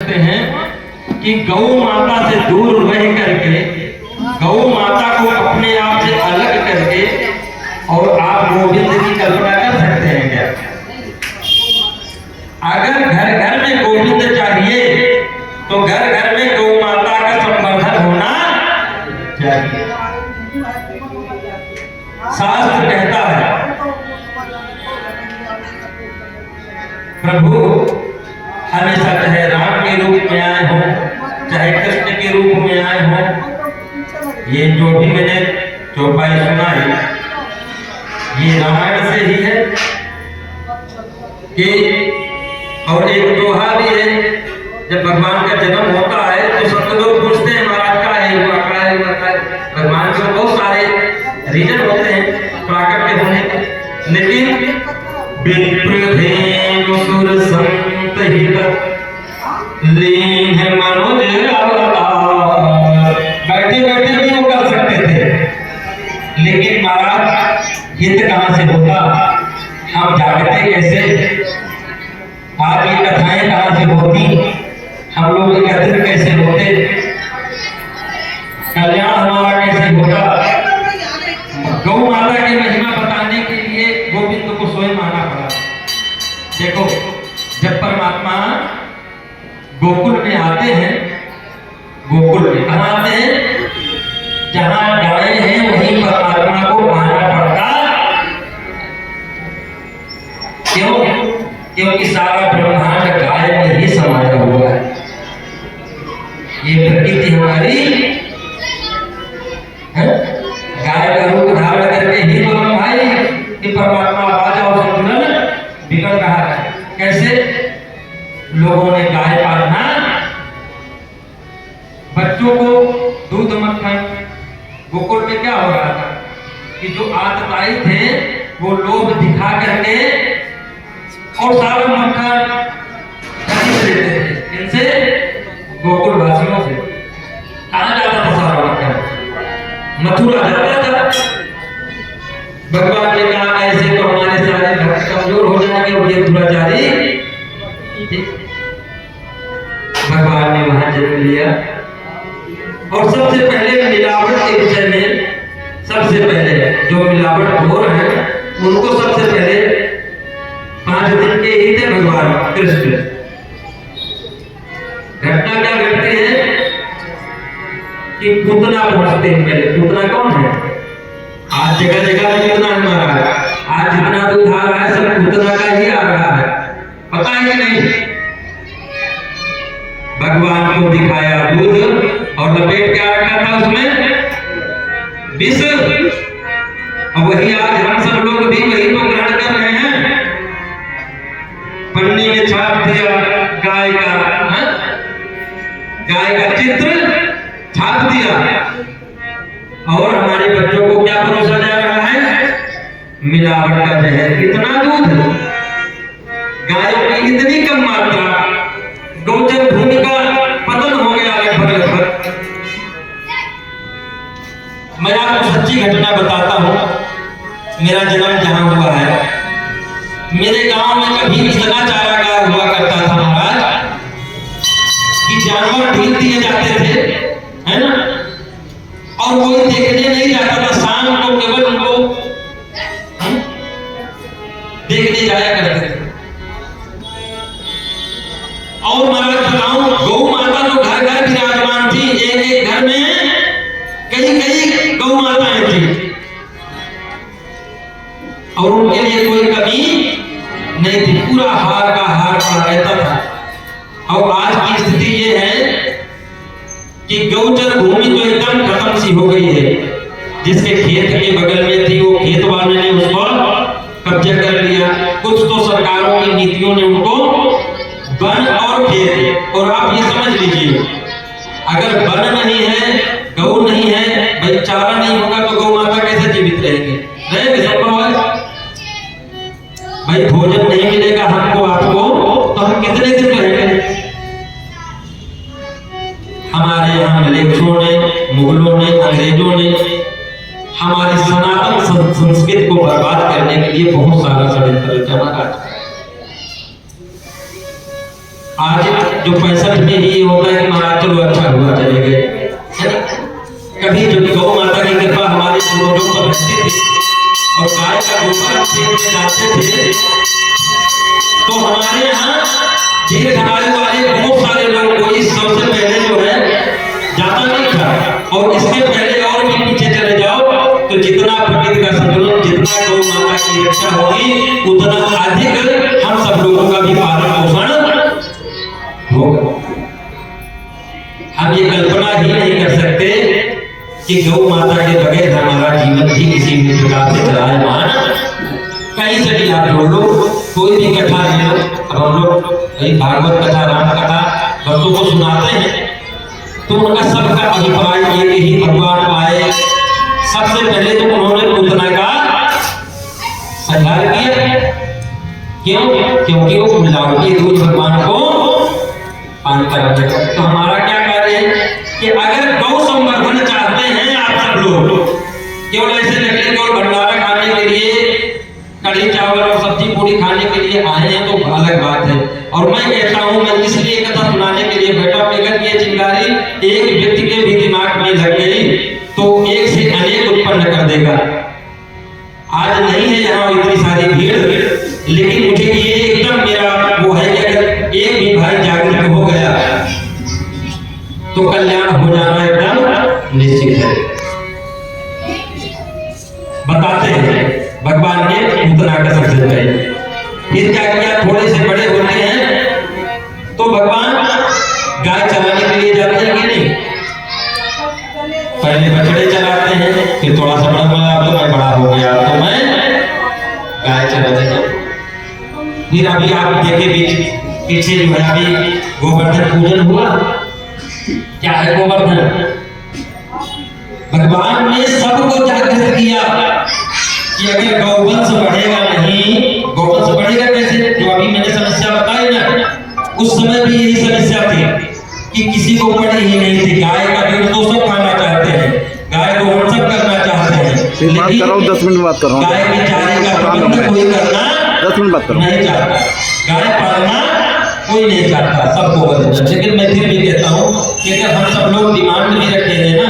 सकते हैं कि गौ माता से दूर रह करके, गौ माता को अपने आप से अलग करके और आप गोविंद की कल्पना कर सकते हैं क्या? अगर घर घर में गोविंद चाहिए तो घर घर में गौ माता का संवर्धन होना चाहिए। शास्त्र कहता है प्रभु हमेशा चाहे राम के रूप में आए हो, चाहे कृष्ण के रूप में आए हो, ये जो भी मैंने चौपाई सुनाई ये रामायण से ही है कि, और एक दोहा भी है, जब भगवान का जन्म होता है तो सब लोग पूछते हैं महाराज का है हुआ, का है हुआ, का है। भगवान के बहुत सारे रीजन होते हैं प्राकट के होने के, लेकिन सुर संत हित लीन मनोज अवतार, बैठे बैठे भी वो कर सकते थे, लेकिन महाराज हित कहां से होता, हम जागते कैसे, आज ये कथाएं कहां से होती, हम लोग एकत्रित कैसे होते, कल्याण हमारा कैसे होता। गौ माता की महिमा बताने के लिए गोविंद को स्वयं आना पड़ा। देखो जब परमात्मा गोकुल में आते हैं, गोकुल में कहां आते हैं, जहां गाय हैं वहीं परमात्मा को आना पड़ता। क्यों? क्योंकि सारा ब्रह्मांड गाय में ही समाया हुआ है। ये प्रकृति हमारी गाय का रूप धारण करके ही तो हम भाई कि परमात्मा आवाज और संतुलन बिगड़ रहा है। कैसे? लोगों ने गाय पालना, बच्चों को दूध मक्खन, गोकुल में क्या हो रहा था कि जो आतताई थे वो लोभ दिखा करके और सारा मक्खन खरीद लेते थे। इनसे गोकुल वासियों से कहां जाता था सारा मक्खन? मथुरा जाता था। भगवान ने कहा ऐसे तो हमारे सारे भक्त कमजोर हो जाएंगे और ये दुराचारी। भगवान ने वहां जन्म लिया और सबसे पहले मिलावट के विषय में, सबसे पहले जो मिलावट खोर है उनको सबसे पहले 5 दिन के ही थे भगवान कृष्ण। घटना क्या घटती है कि पूतना पहुंचते हैं पहले। पूतना कौन है? आज जगह जगह में पूतना हमारा है, आज जितना दूध आ रहा है सब पूतना का ही आ रहा है, पता है कि नहीं? भगवान को दिखाया दूध और लपेट क्या रखा था उसमें? विष। और वही आज हम सब लोग भी वही तो ग्रहण कर रहे हैं। पन्नी में छाप दिया गाय का, गाय का चित्र छाप दिया और हमारे बच्चों को क्या परोसा जा रहा है? मिलावट का जहर। इतना दूध, गायों की इतनी कम मात्रा, गौचर भूमि का पतन हो गया लगभग। मैं आपको सच्ची घटना बताता हूं। मेरा जन्म जहां हुआ है, मेरे गांव में कभी इतना चारागाह हुआ करता था महाराज कि जानवर ढील दिए जाते थे, है ना, और कोई देखने नहीं जाता था। शाम को केवल उनको देखने जाया करते थे। और महाराज बताऊं, गौ माता तो घर घर विराजमान थी। एक एक घर में कई कई गौ माताएं थी और उनके लिए कोई कमी नहीं थी। पूरा हार का हार पड़ा रहता था। और आज की स्थिति ये है कि गौचर भूमि तो एकदम खत्म सी हो गई है। जिसके खेत के बगल में थी वो खेत वाले ने उसको कब्जा कर लिया। कुछ तो सरकारों की नीतियों ने उनको वन और खेत, और आप ये समझ लीजिए अगर वन नहीं है, गौ नहीं है, भाई चारा नहीं होगा तो गौ माता कैसे जीवित रहेंगे? रहेंगे संभव है? भाई भोजन नहीं मिलेगा हमको आपको तो हम कितने दिन रहेंगे? हमारे यहाँ मलेच्छों ने, मुगलों ने, अंग्रेजों ने हमारी सनातन संस्कृति को बर्बाद करने के लिए बहुत सारा षड्यंत्र रचा। आज जो 65 में ही होता है कि महाराज चलो अच्छा हुआ चले गए, कभी जो गौ माता की कृपा हमारे पूर्वजों पर रहती थी और गाय का गोबर खेत में डालते थे, तो हमारे यहाँ दीर्घायु वाले बहुत सारे लोग को इस सबसे पहले जो है जाता नहीं था। और इसके पहले और भी पीछे चले जाओ तो जितना प्रकृति का संतुलन, जितना गौ माता की रक्षा होगी, उतना अधिक हम सब लोगों का भी पालन पोषण होगा। हम ये कल्पना ही नहीं कर सकते कि गौ माता के बगैर हमारा जीवन भी किसी भी प्रकार से चलायमान, कहीं से भी आप जोड़ लो, कोई भी कथा ले लो। अब हम लोग भागवत कथा, राम कथा भक्तों को सुनाते हैं तो उनका सबका अभिप्राय ये कि ही भगवान आए। सबसे पहले तो उन्होंने पूतना का संहार किया। क्यों? क्योंकि वो मिलावटी दूध भगवान को पान कराते। तो हमारा क्या कार्य है कि अगर गौ संवर्धन चाहते हैं आप सब लोग, केवल ऐसे लकड़ी को भंडारा खाने के लिए, कढ़ी चावल और सब्जी पूरी खाने के लिए आए हैं तो अलग बात है। और मैं कहता हूं, मैं इसलिए कथा सुनाने के लिए बैठा, अगर ये चिंगारी एक व्यक्ति के भी दिमाग में लग गई तो एक से अनेक उत्पन्न कर देगा। आज नहीं है यहाँ इतनी सारी भीड़, लेकिन मुझे ये एकदम मेरा वो है कि अगर एक भी भाई जागरूक हो गया तो कल्याण हो जाना एकदम निश्चित है। बताते हैं भगवान ने पूतना का सबसे पहले, फिर क्या किया, थोड़े से बड़े होते हैं तो भगवान गाय चराने के लिए जाते हैं कि नहीं? पहले बछड़े चराते हैं, फिर थोड़ा सा बड़ा बड़ा, तो मैं बड़ा हो गया तो मैं गाय चराने जाऊं। फिर अभी आप देखे पीछे जो है अभी गोवर्धन पूजन हुआ। क्या है गोवर्धन? भगवान ने सबको जागृत किया कि अगर गौवंश बढ़ेगा नहीं, गौवंश बढ़ेगा कैसे? जो अभी मैंने समस्या बताई ना, उस समय भी यही समस्या थी कि किसी को पड़ी ही नहीं थी। गाय का दूध तो सब खाना चाहते हैं, गाय को हम सब करना चाहते हैं, लेकिन 10 मिनट बात कर रहा हूं, गाय के चारे का प्रबंध कोई करना 10 मिनट बात कर रहा हूं नहीं चाहता, गाय पालना कोई नहीं चाहता, सबको बदलना। लेकिन मैं फिर भी कहता हूँ कि अगर हम सब लोग डिमांड भी रखे हैं ना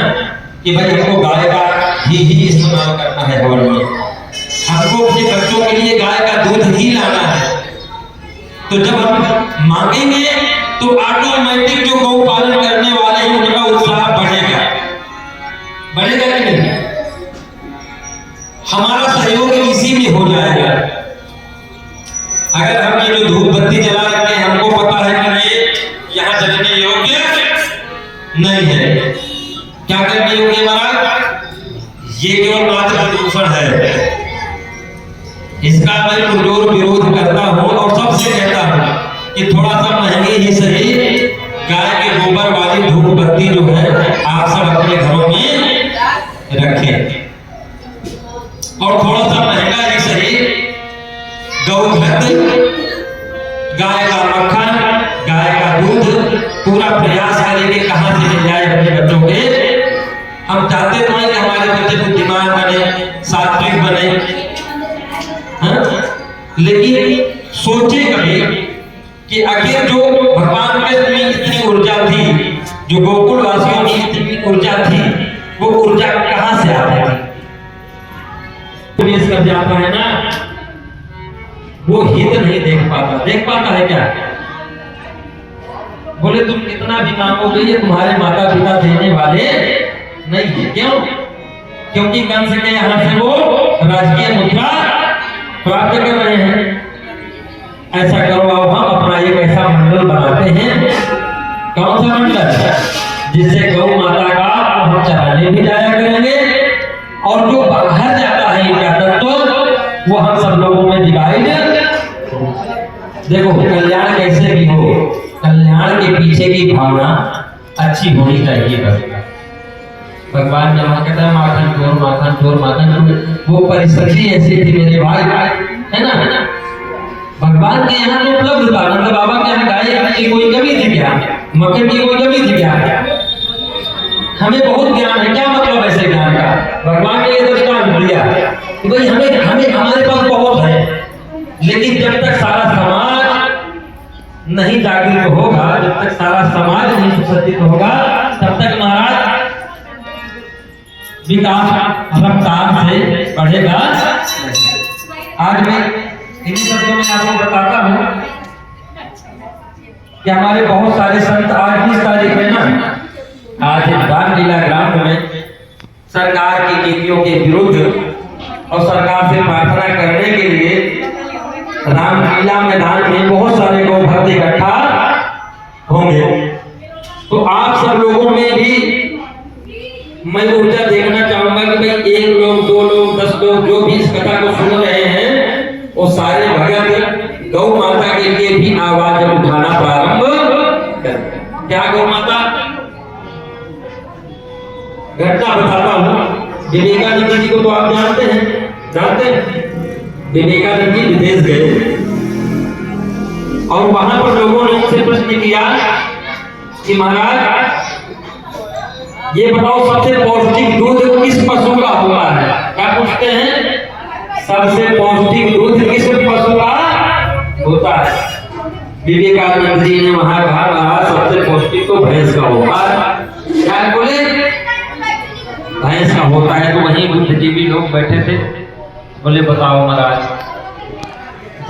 कि भाई हमको गाय का ही इस्तेमाल करना है हवन में, हमको अपने बच्चों के लिए गाय का दूध ही लाना है, तो जब हम मांगेंगे तो ऑटोमेटिक जो गौ पालन करने वाले हैं उनका उत्साह बढ़ेगा। बढ़ेगा कि नहीं? हमारा सहयोग इसी में हो जाएगा। अगर हम ये जो धूप बत्ती जला रखे हैं, हमको पता है कि ये यहाँ जलने योग्य नहीं है, क्या करने योग्य महाराज? ये केवल मात्र प्रदूषण है। इसका मैं पुरजोर विरोध करता हूं और सबसे कहता हूं कि थोड़ा सा महंगी ही सही गाय के गोबर वाली धूप बत्ती जो है आप सब अपने घरों में रखें, और थोड़ा सा महंगा ही सही गौघृत, गाय का मक्खन, गाय का दूध पूरा प्रयास करेंगे कहां से मिल जाए अपने बच्चों के। हम चाहते तो हैं कि हमारे बच्चे बुद्धिमान बने, सात्विक बने, लेकिन सोचे कभी कि आखिर जो भगवान के में इतनी ऊर्जा थी, जो गोकुल वासियों की इतनी ऊर्जा थी, वो ऊर्जा कहां से आती थी? कर जाता है ना, वो हित नहीं देख पाता है क्या? बोले तुम कितना भी मांगोगे ये तुम्हारे माता पिता देने वाले नहीं है। क्यों? क्योंकि कंस के यहाँ से वो राजकीय मुद्रा प्राप्त कर रहे हैं। ऐसा करो, अब हम अपना एक ऐसा मंडल बनाते हैं। कौन सा मंडल? जिससे गौ माता का हम चराने भी जाया करेंगे, और जो बाहर जाता है इनका तत्व वो हम सब लोगों में डिवाइड। देखो, कल्याण कैसे भी हो, कल्याण के पीछे की भावना अच्छी होनी चाहिए। बस भगवान जहाँ कहता है माखन चोर माखन चोर माखन चोर, वो परिस्थिति ऐसी थी मेरे भाई, है ना? भगवान के यहाँ तो उपलब्ध था। नंद बाबा के यहाँ गाय की कोई कमी थी क्या? मक्खन की कोई कमी थी क्या? हमें बहुत ज्ञान है। क्या मतलब ऐसे ज्ञान का? भगवान ने ये दृष्टांत दिया कि भाई हमें हमारे पास बहुत है, लेकिन जब तक सारा समाज नहीं जागरूक होगा, जब तक सारा समाज नहीं सुसज्जित होगा तब तक महाराज विकास रफ्तार से बढ़ेगा। आज मैं इन्हीं शब्दों में आपको बताता हूँ कि हमारे बहुत सारे संत आज 20 तारीख में ना, आज रामलीला ग्राउंड में सरकार की नीतियों के विरुद्ध और सरकार से प्रार्थना करने के लिए रामलीला मैदान में बहुत सारे गौ भक्त इकट्ठा होंगे। तो आप सब लोगों में भी मैं ऊर्जा देखना चाहूंगा कि भाई 1 लोग 2 लोग 10 लोग जो भी इस कथा को सुन रहे हैं वो सारे भगत गौ माता के लिए भी आवाज उठाना प्रारंभ करें। क्या गौ माता घटना बताता हूँ। विवेकानंद जी को तो आप जानते हैं। विवेकानंद जी विदेश गए और वहां पर लोगों ने उनसे प्रश्न किया कि महाराज ये बताओ सबसे पौष्टिक दूध किस पशु का होता है। क्या पूछते हैं? सबसे पौष्टिक दूध किस पशु का होता है। विवेकानंद जी ने वहां कहा सबसे पौष्टिक तो भैंस का होता है। क्या बोले? भैंस का होता है। तो वहीं बुद्धिजीवी लोग बैठे थे, बोले बताओ महाराज,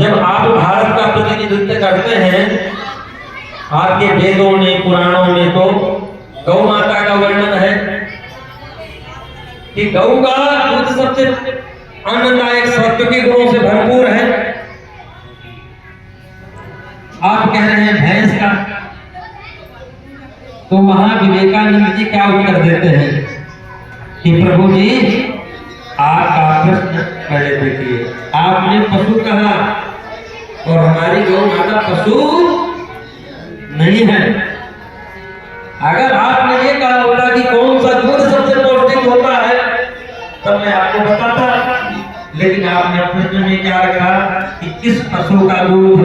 जब आप भारत का प्रतिनिधित्व करते हैं, आपके वेदों में पुराणों में तो गौ माता का वर्णन है कि गौ का दूध सबसे आनंददायक सत्व के गुणों से भरपूर है। आप कह रहे हैं भैंस का। तो वहां विवेकानंद जी क्या उत्तर देते हैं कि प्रभु जी आपका प्रश्न पहले देखिए, आपने पशु कहा और हमारी गौ माता पशु नहीं है। अगर आपने ये कहा होता कि कौन सा दूध सबसे पौष्टिक होता है तब मैं आपको बताता, लेकिन आपने प्रश्न में क्या रखा कि किस पशु का दूध।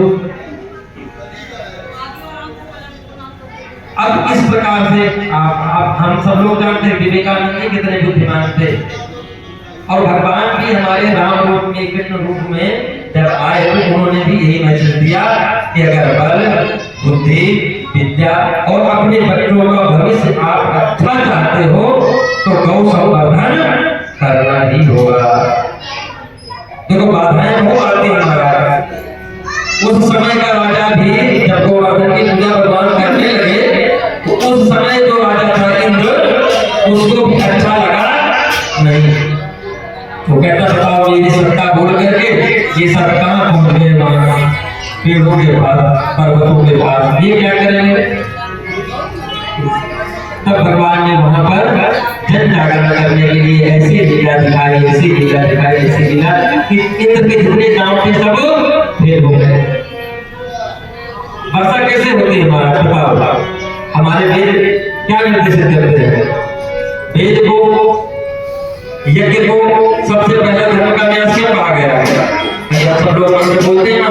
अब इस प्रकार से आप हम सब लोग जानते हैं विवेकानंद जी कितने बुद्धिमान थे और भगवान भी हमारे राम रूप में कृष्ण रूप में जब आए तो उन्होंने भी यही मैसेज दिया कि अगर बल बुद्धि विद्या और अपने बच्चों का भविष्य आप अच्छा चाहते हो तो गौ संवर्धन करना ही होगा। देखो बाधाएं बहुत आती हैं महाराज। उस समय का राजा भी जब गोवर्धन की पूजा भगवान करने लगे तो उस समय जो राजा था इंद्र, उसको भी अच्छा लगा नहीं। वो कहता बताओ ये सत्ता बोल करके ये सब कहाँ पहुंच गए वहां पेड़ों के पास पर्वतों के पास, ये क्या करेंगे। तब भगवान ने वहां पर जन जागरण करने के लिए ऐसी लीला दिखाई, ऐसी लीला दिखाई, ऐसी लीला कि इंद्र के जितने गांव थे सब फेल हो गए। वर्षा कैसे होती है महाराज बताओ। हमारे वेद क्या निर्देशित करते हैं? वेद को यज्ञ को सबसे पहला धर्म का न्यास क्या कहा गया है? सब लोग बोलते हैं ना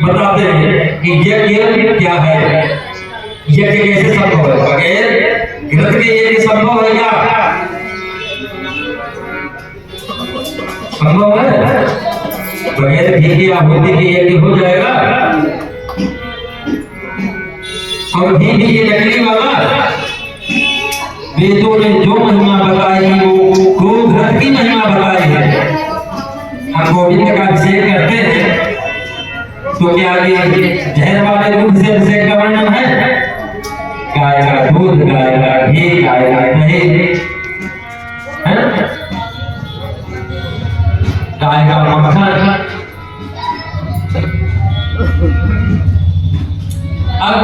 बताते हैं कि यज्ञ क्या है, यज्ञ कैसे संभव है। बगैर घृत के यज्ञ संभव है क्या? संभव है? बगैर घी की आहुति के यज्ञ हो जाएगा? और घी भी ये नकली वाला। वेदों ने जो महिमा बताई वो गोघृत की महिमा बताई है। हम गोविंद का अभिषेक करते हैं तो क्या ये जहर वाले दूध से अभिषेक का वर्णन है? गाय का दूध, गाय का घी, गाय का दही, गाय का मक्खन। अब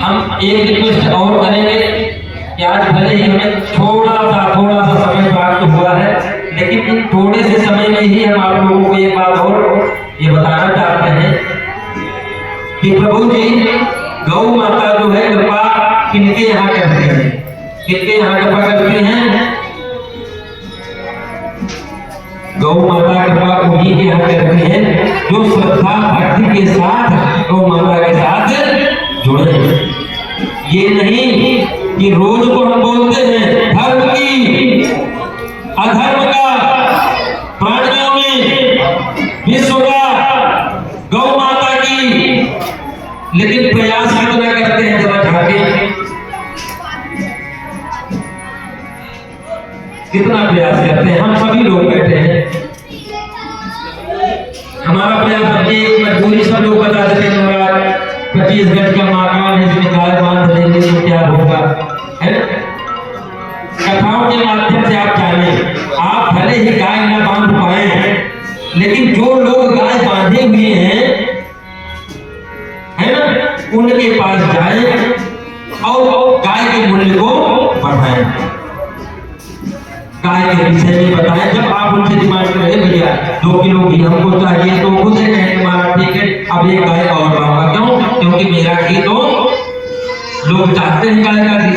हम एक रिक्वेस्ट और करेंगे कि आज भले ही हमें थोड़ा सा समय प्राप्त हुआ है, लेकिन इन थोड़े से समय में ही हम आप लोगों को एक बात और ये बताना चाहते हैं कि प्रभु जी गौ माता जो है कृपा किनके यहाँ करते हैं? किनके यहाँ कृपा करते हैं? गौ माता कृपा उन्हीं के यहाँ करते हैं जो श्रद्धा भक्ति के साथ गौ माता के साथ जुड़े हैं। ये नहीं कि रोज को हम बोलते हैं धर्म की कितना प्रयास करते हैं हम सभी लोग बैठे हैं। हमारा प्रयास है एक मजबूरी सब लोग बता देते हैं महाराज 25 गज का मकान है इसमें गाय बांध देंगे तो क्या होगा, है ना? कथाओं के माध्यम से आप जाने, आप भले ही गाय ना बांध पाए हैं, लेकिन जो लोग गाय बांधे हुए हैं, है ना, उनके पास जाएं और गाय के मूल्य को बढ़ाएं, गाय के विषय में बताएं। जब आप उनसे डिमांड करें भैया 2 किलो घी हमको चाहिए, तो खुद से कहें हमारा ठीक है अब एक गाय और लाऊंगा, क्यों? क्योंकि मेरा घी तो लोग चाहते हैं गाय का घी।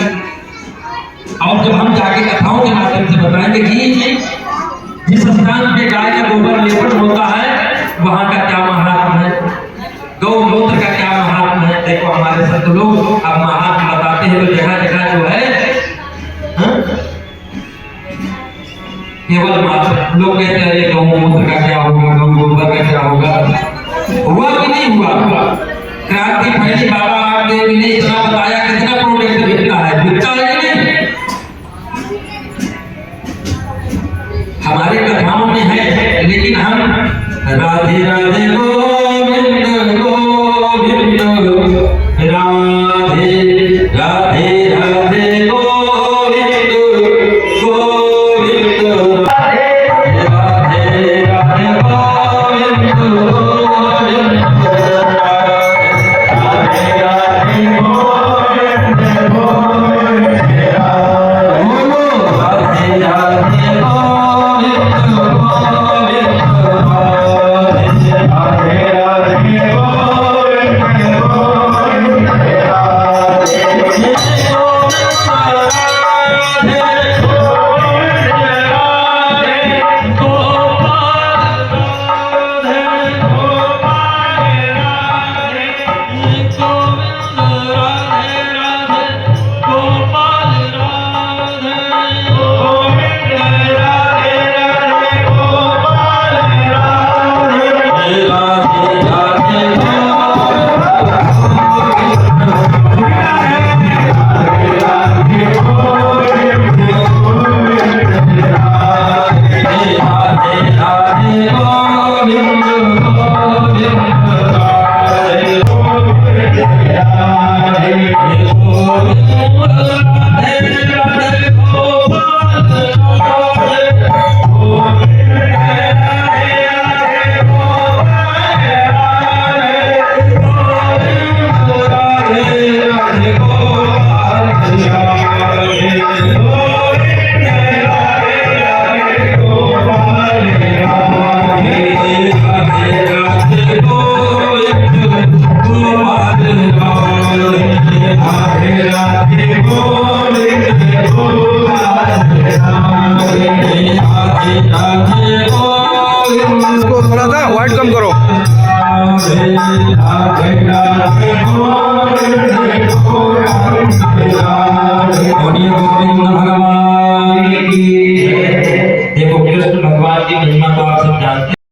और जब हम जाके कथाओं के माध्यम से बताएंगे कि जिस स्थान पे गाय का गोबर लेपन होता है वहां का क्या महात्म है, गौमूत्र का क्या महात्म है, देखो हमारे संत लोग अब महात्म बताते हैं। तो जगह जगह जो है केवल मात्र लोग कहते हैं गौमूत्र का क्या होगा, गौ गोबर का क्या होगा, हुआ कि नहीं हुआ? क्रांति फैली, बाबा रामदेव ने इतना बताया, कितना प्रोडक्ट बिकता है, बिकता है कि नहीं? हमारे कथाओं में है, लेकिन हम राधे राधे गोविंद गोविंद, राधे राधे राधे गोविंद गोविंद, राधे राधे गोविंद गोविंद, राधे राधे गोविंद गोविंद, राधे राधे इसको थोड़ा सा वाइड कम करो। और ये